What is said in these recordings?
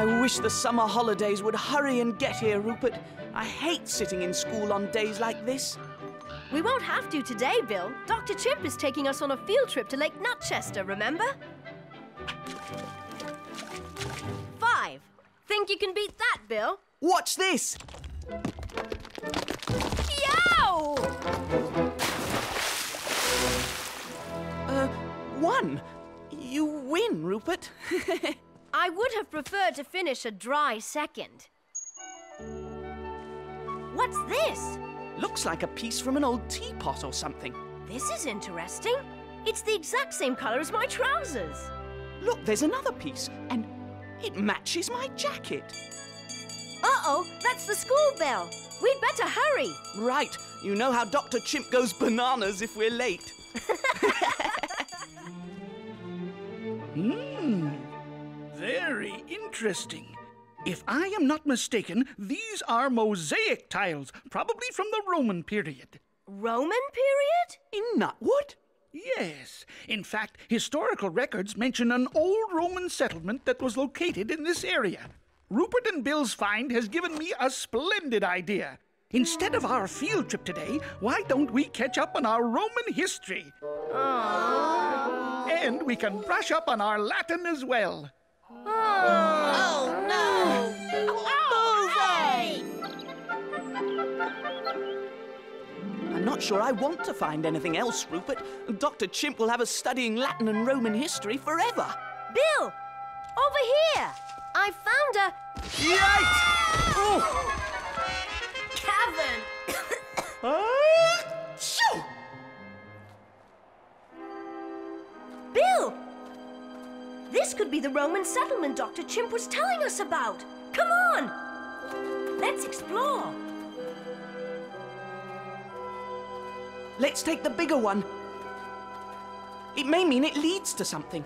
I wish the summer holidays would hurry and get here, Rupert. I hate sitting in school on days like this. We won't have to today, Bill. Dr. Chimp is taking us on a field trip to Lake Nutchester, remember? 5. Think you can beat that, Bill? Watch this! Yow! 1. You win, Rupert. I would have preferred to finish a dry second. What's this? Looks like a piece from an old teapot or something. This is interesting. It's the exact same colour as my trousers. Look, there's another piece, and it matches my jacket. Uh-oh, that's the school bell. We'd better hurry. Right. You know how Dr. Chimp goes bananas if we're late. Very interesting. If I am not mistaken, these are mosaic tiles, probably from the Roman period. Roman period? In Nutwood? Yes. In fact, historical records mention an old Roman settlement that was located in this area. Rupert and Bill's find has given me a splendid idea. Instead of our field trip today, why don't we catch up on our Roman history? Aww. And we can brush up on our Latin as well. Oh no! Bullseye! I'm not sure I want to find anything else, Rupert. Dr. Chimp will have us studying Latin and Roman history forever. Bill! Over here! I found a... Yikes! Oh. cavern! Shoo! Bill! This could be the Roman settlement Dr. Chimp was telling us about. Come on! Let's explore. Let's take the bigger one. It may mean it leads to something.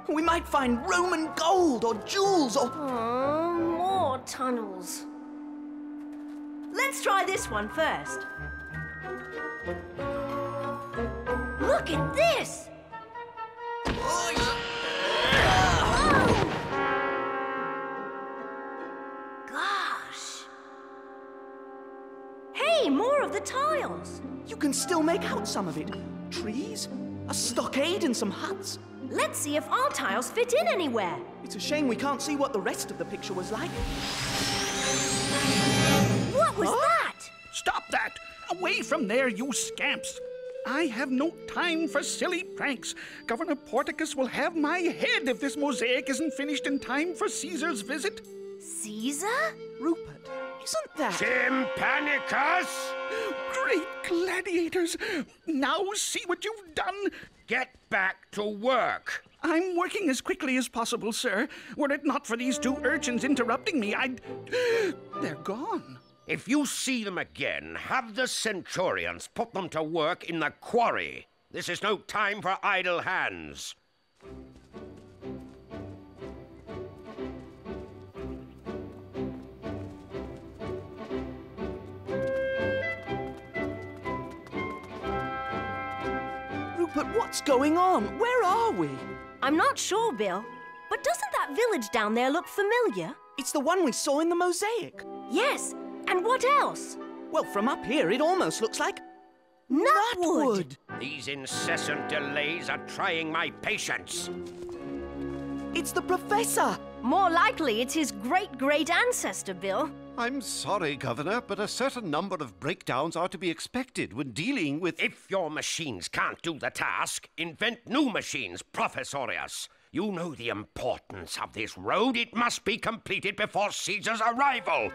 We might find Roman gold or jewels or... Oh, more tunnels. Let's try this one first. Look at this! Gosh! Hey, more of the tiles! You can still make out some of it. Trees, a stockade and some huts. Let's see if our tiles fit in anywhere. It's a shame we can't see what the rest of the picture was like. What was that? Stop that! Away from there, you scamps! I have no time for silly pranks. Governor Porticus will have my head if this mosaic isn't finished in time for Caesar's visit. Caesar? Rupert, isn't that... Tympanicus! Great gladiators! Now see what you've done! Get back to work! I'm working as quickly as possible, sir. Were it not for these 2 urchins interrupting me, I'd... They're gone. If you see them again, have the centurions put them to work in the quarry. This is no time for idle hands. Rupert, what's going on? Where are we? I'm not sure, Bill. But doesn't that village down there look familiar? It's the one we saw in the mosaic. Yes. And what else? Well, from up here, it almost looks like... Nutwood! These incessant delays are trying my patience. It's the professor! More likely, it's his great-great-ancestor, Bill. I'm sorry, Governor, but a certain number of breakdowns are to be expected when dealing with... If your machines can't do the task, invent new machines, Professorius. You know the importance of this road. It must be completed before Caesar's arrival.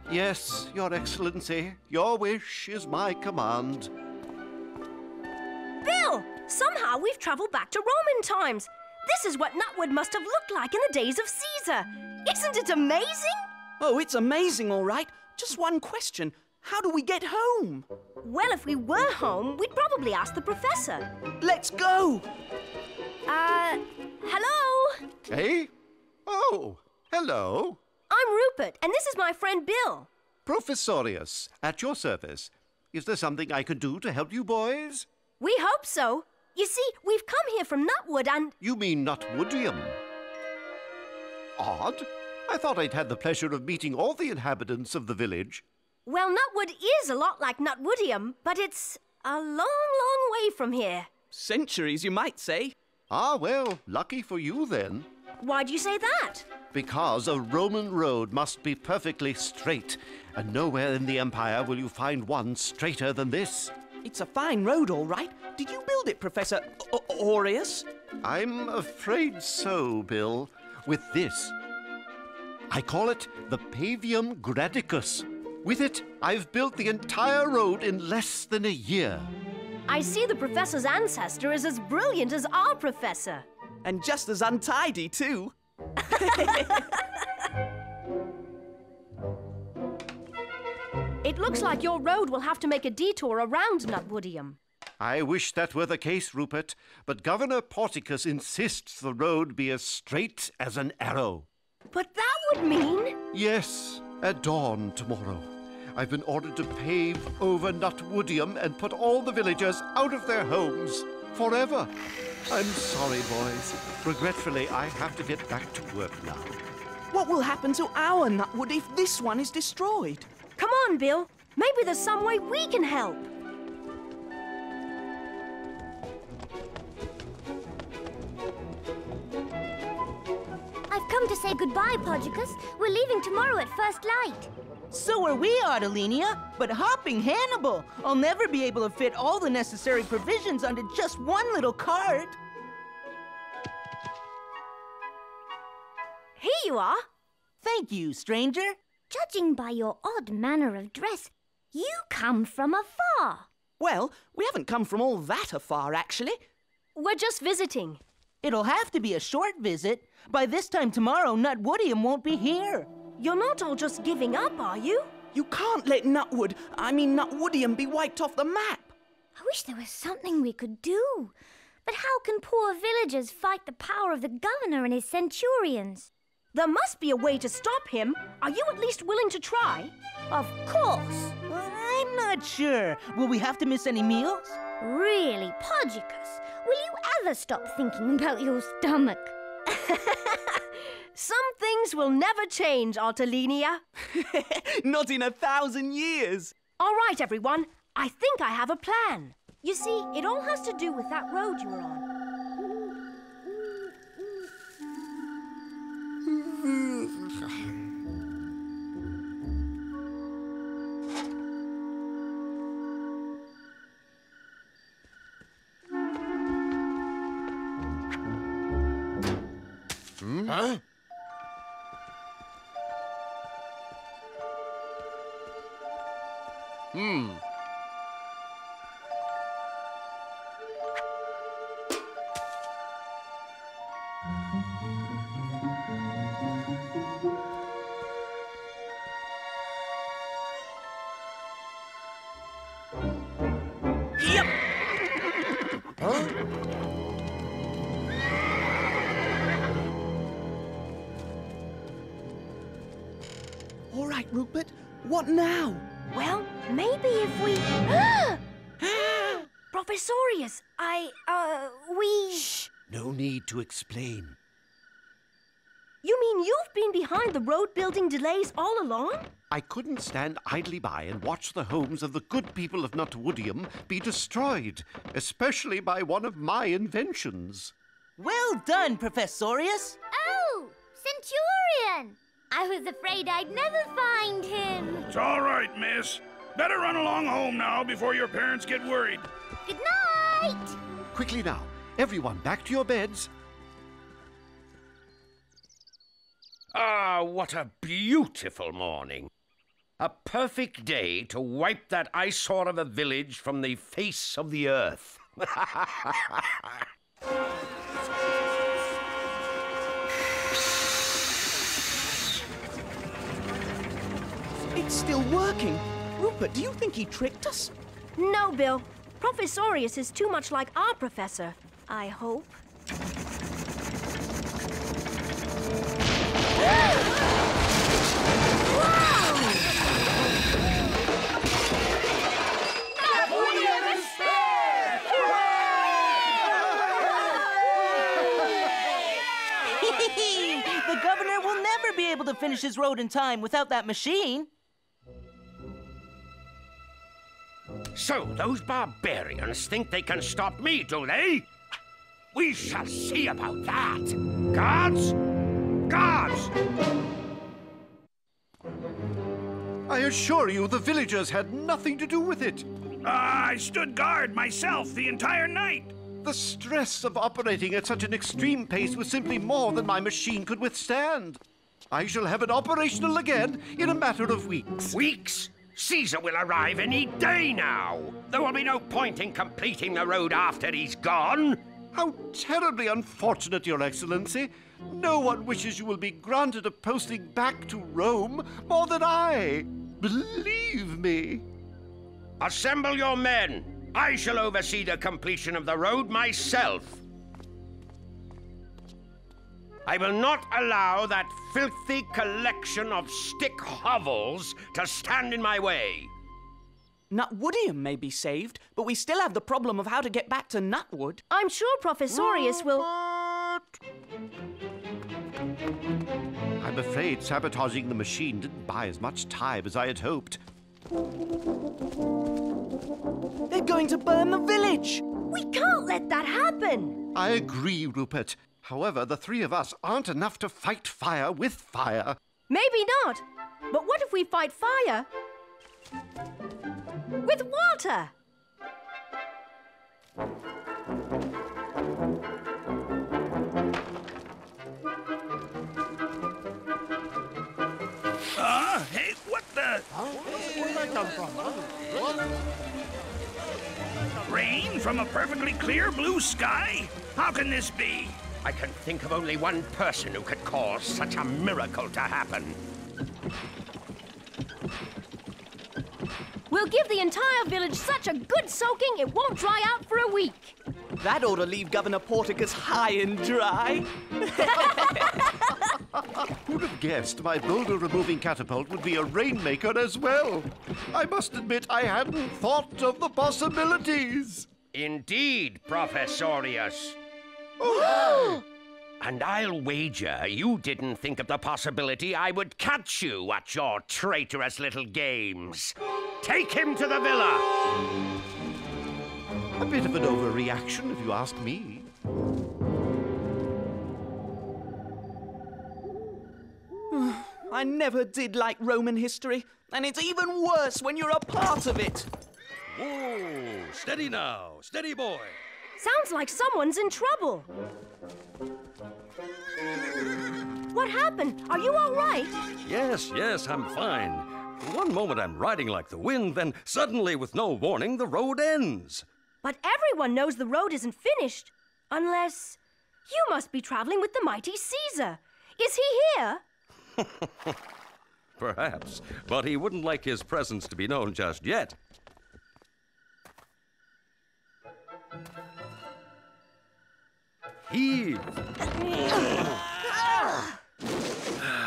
Yes, Your Excellency. Your wish is my command. Bill! Somehow we've travelled back to Roman times. This is what Nutwood must have looked like in the days of Caesar. Isn't it amazing? Oh, it's amazing, all right. Just one question. How do we get home? Well, if we were home, we'd probably ask the professor. Let's go! Hello? Hey? Oh, hello. I'm Rupert, and this is my friend Bill. Professorius, at your service. Is there something I could do to help you boys? We hope so. You see, we've come here from Nutwood and... You mean Nutwoodium? odd. I thought I'd had the pleasure of meeting all the inhabitants of the village. Well, Nutwood is a lot like Nutwoodium, but it's a long, long way from here. Centuries, you might say. Ah, well, lucky for you then. Why do you say that? Because a Roman road must be perfectly straight, and nowhere in the Empire will you find one straighter than this. It's a fine road, all right. Did you build it, Professor Aureus? I'm afraid so, Bill. With this. I call it the Pavium Gradicus. With it, I've built the entire road in less than a year. I see the professor's ancestor is as brilliant as our professor. And just as untidy, too. It looks like your road will have to make a detour around Nutwoodium. I wish that were the case, Rupert, but Governor Porticus insists the road be as straight as an arrow. But that would mean... Yes, at dawn tomorrow. I've been ordered to pave over Nutwoodium and put all the villagers out of their homes forever. I'm sorry, boys. Regretfully, I have to get back to work now. What will happen to our Nutwood if this one is destroyed? Come on, Bill. Maybe there's some way we can help. I've come to say goodbye, Podgicus. We're leaving tomorrow at first light. So are we, Artelinia. But hopping Hannibal! I'll never be able to fit all the necessary provisions onto just one little cart. Here you are. Thank you, stranger. Judging by your odd manner of dress, you come from afar. Well, we haven't come from all that afar, actually. We're just visiting. It'll have to be a short visit. By this time tomorrow, Nutwoodium won't be here. You're not all just giving up, are you? You can't let Nutwoodium be wiped off the map. I wish there was something we could do. But how can poor villagers fight the power of the governor and his centurions? There must be a way to stop him. Are you at least willing to try? Of course. I'm not sure. Will we have to miss any meals? Really, Podgicus, will you ever stop thinking about your stomach? Some things will never change, Artelinia. Not in 1,000 years. All right, everyone. I think I have a plan. You see, it all has to do with that road you were on. Huh? Yep. All right, Rupert. What now? Well, maybe if we... Professorius, we... Shh! No need to explain. You mean you've been behind the road-building delays all along? I couldn't stand idly by and watch the homes of the good people of Nutwoodium be destroyed, especially by one of my inventions. Well done, Professorius. Oh, Centurion! I was afraid I'd never find him. It's all right, miss. Better run along home now before your parents get worried. Good night! Quickly now, everyone back to your beds. Ah, what a beautiful morning. A perfect day to wipe that eyesore of a village from the face of the earth. It's still working. Rupert, do you think he tricked us? No, Bill. Professorius is too much like our professor. I hope. The governor will never be able to finish his road in time without that machine. So those barbarians think they can stop me, do they? We shall see about that. Guards! Guards! I assure you the villagers had nothing to do with it. I stood guard myself the entire night. The stress of operating at such an extreme pace was simply more than my machine could withstand. I shall have it operational again in a matter of weeks. Weeks? Caesar will arrive any day now. There will be no point in completing the road after he's gone. How terribly unfortunate, Your Excellency. No one wishes you will be granted a posting back to Rome more than I. Believe me. Assemble your men. I shall oversee the completion of the road myself. I will not allow that filthy collection of stick hovels to stand in my way. Nutwoodium may be saved, but we still have the problem of how to get back to Nutwood. I'm sure Professorius will... I'm afraid sabotaging the machine didn't buy as much time as I had hoped. They're going to burn the village. We can't let that happen. I agree, Rupert. However, the three of us aren't enough to fight fire with fire. Maybe not. But what if we fight fire with water? Hey, what the? Where'd that come from? Rain from a perfectly clear blue sky? How can this be? I can think of only one person who could cause such a miracle to happen. We'll give the entire village such a good soaking it won't dry out for a week. That ought to leave Governor Porticus high and dry. Who'd have guessed my boulder-removing catapult would be a rainmaker as well? I must admit I hadn't thought of the possibilities. Indeed, Professorius. Oh! And I'll wager you didn't think of the possibility I would catch you at your traitorous little games. Take him to the villa! A bit of an overreaction, if you ask me. I never did like Roman history, and it's even worse when you're a part of it. Whoa! Steady now. Steady, boy. Sounds like someone's in trouble. What happened? Are you all right? Yes, I'm fine. One moment I'm riding like the wind, then suddenly, with no warning, the road ends. But everyone knows the road isn't finished. Unless... You must be traveling with the mighty Caesar. Is he here? Perhaps, but he wouldn't like his presence to be known just yet. Heave!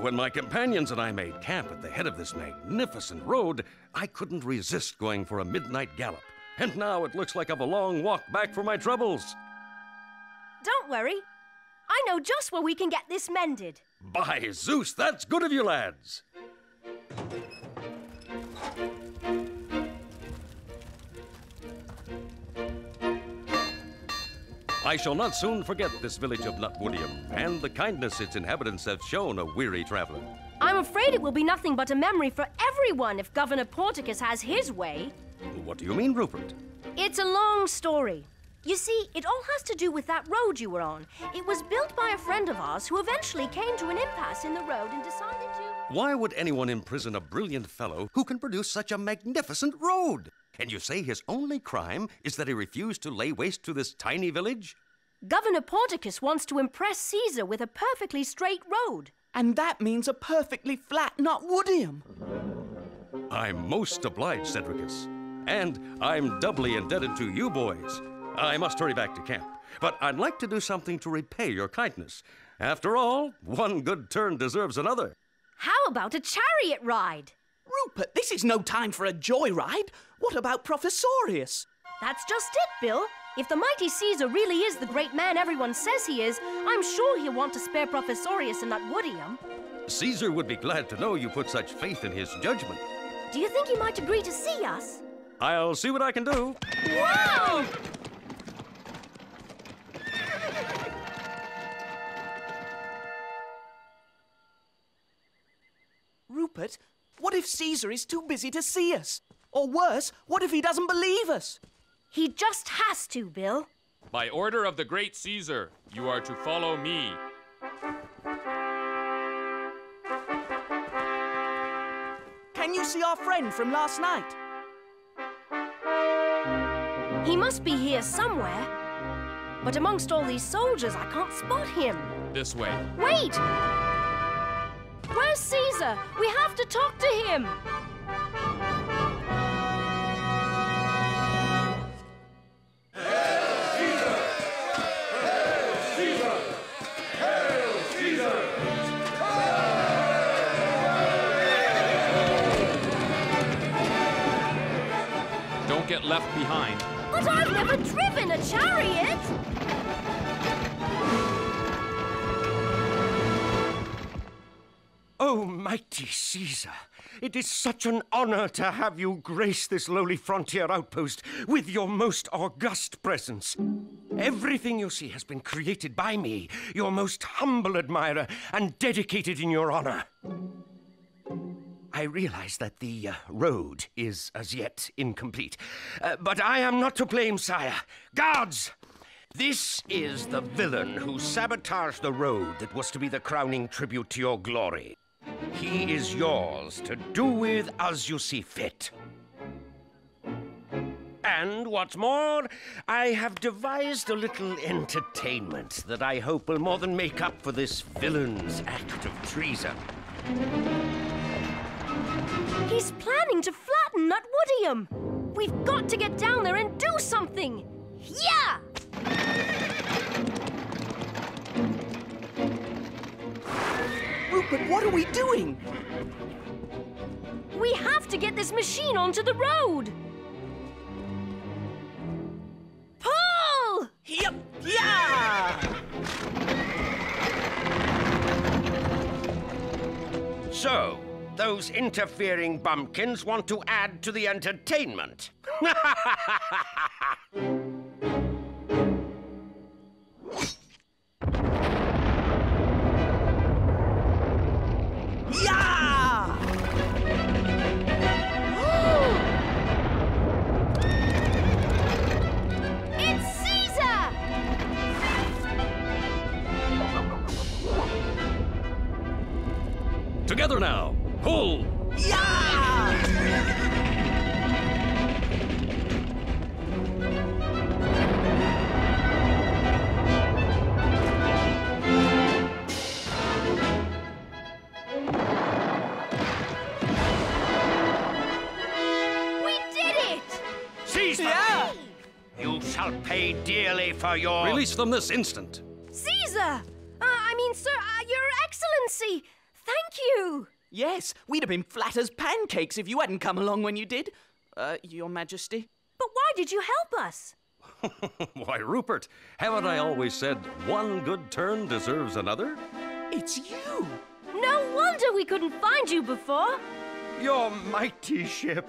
When my companions and I made camp at the head of this magnificent road, I couldn't resist going for a midnight gallop. And now it looks like I've a long walk back for my troubles. Don't worry. I know just where we can get this mended. By Zeus, that's good of you, lads. I shall not soon forget this village of Nutwoodium and the kindness its inhabitants have shown a weary traveler. I'm afraid it will be nothing but a memory for everyone if Governor Porticus has his way. What do you mean, Rupert? It's a long story. You see, it all has to do with that road you were on. It was built by a friend of ours who eventually came to an impasse in the road and decided to... Why would anyone imprison a brilliant fellow who can produce such a magnificent road? And you say his only crime is that he refused to lay waste to this tiny village? Governor Porticus wants to impress Caesar with a perfectly straight road. And that means a perfectly flat Nutwoodium. I'm most obliged, Cedricus. And I'm doubly indebted to you boys. I must hurry back to camp, but I'd like to do something to repay your kindness. After all, one good turn deserves another. How about a chariot ride? Rupert, this is no time for a joyride. What about Professorius? That's just it, Bill. If the mighty Caesar really is the great man everyone says he is, I'm sure he'll want to spare Professorius and Nutwoodium. Caesar would be glad to know you put such faith in his judgment. Do you think he might agree to see us? I'll see what I can do. Wow! Rupert, what if Caesar is too busy to see us? Or worse, what if he doesn't believe us? He just has to, Bill. By order of the great Caesar, you are to follow me. Can you see our friend from last night? He must be here somewhere. But amongst all these soldiers, I can't spot him. This way. Wait! Where's Caesar? We have to talk to him. Don't get left behind. But I've never driven a chariot! Oh, mighty Caesar, it is such an honor to have you grace this lowly frontier outpost with your most august presence. Everything you see has been created by me, your most humble admirer, and dedicated in your honor. I realize that the road is as yet incomplete, but I am not to blame, sire. Guards! This is the villain who sabotaged the road that was to be the crowning tribute to your glory. He is yours to do with as you see fit. And what's more, I have devised a little entertainment that I hope will more than make up for this villain's act of treason. He's planning to flatten Nutwoodium. We've got to get down there and do something. Yeah! Rupert, what are we doing? We have to get this machine onto the road. Pull! Yup! Yeah! So, those interfering bumpkins want to add to the entertainment. Yeah! It's Caesar! Together now. Pull! Yeah! We did it! Caesar! Yeah! You shall pay dearly for your... Release them this instant. Caesar! Sir, Your Excellency! Thank you! Yes, we'd have been flat as pancakes if you hadn't come along when you did. Your Majesty. But why did you help us? Why, Rupert, haven't I always said one good turn deserves another? It's you! No wonder we couldn't find you before. Your mighty ship.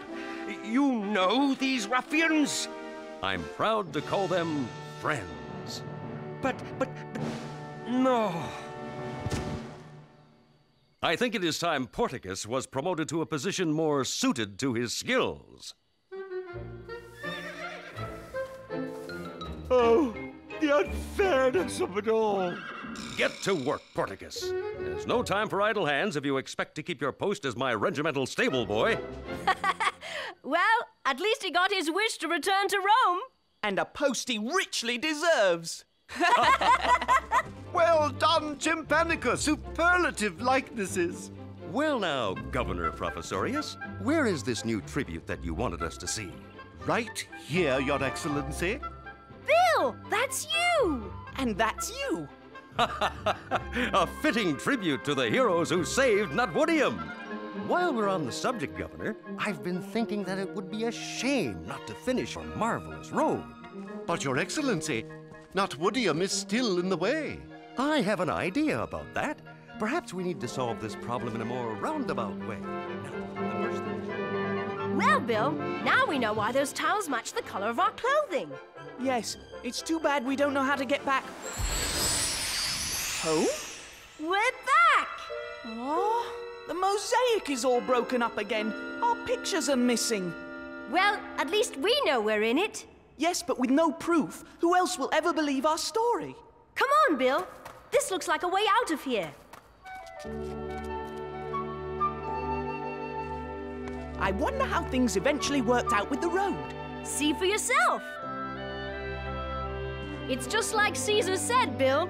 You know these ruffians? I'm proud to call them friends. But, no. I think it is time Porticus was promoted to a position more suited to his skills. Oh, the unfairness of it all. Get to work, Porticus. There's no time for idle hands if you expect to keep your post as my regimental stable boy. Well, at least he got his wish to return to Rome. And a post he richly deserves. Well done, Tympanicus. Superlative likenesses. Well now, Governor Professorius, where is this new tribute that you wanted us to see? Right here, Your Excellency. Bill, that's you! And that's you. A fitting tribute to the heroes who saved Nutwoodium. While we're on the subject, Governor, I've been thinking that it would be a shame not to finish our marvelous road. But, Your Excellency, Nutwoodium is still in the way. I have an idea about that. Perhaps we need to solve this problem in a more roundabout way. Now, the first thing... Well, Bill, now we know why those towels match the color of our clothing. Yes, it's too bad we don't know how to get back. Home? We're back! Oh, the mosaic is all broken up again. Our pictures are missing. Well, at least we know we're in it. Yes, but with no proof, who else will ever believe our story? Come on, Bill. This looks like a way out of here. I wonder how things eventually worked out with the road. See for yourself. It's just like Caesar said, Bill.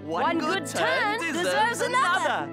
One good turn deserves another.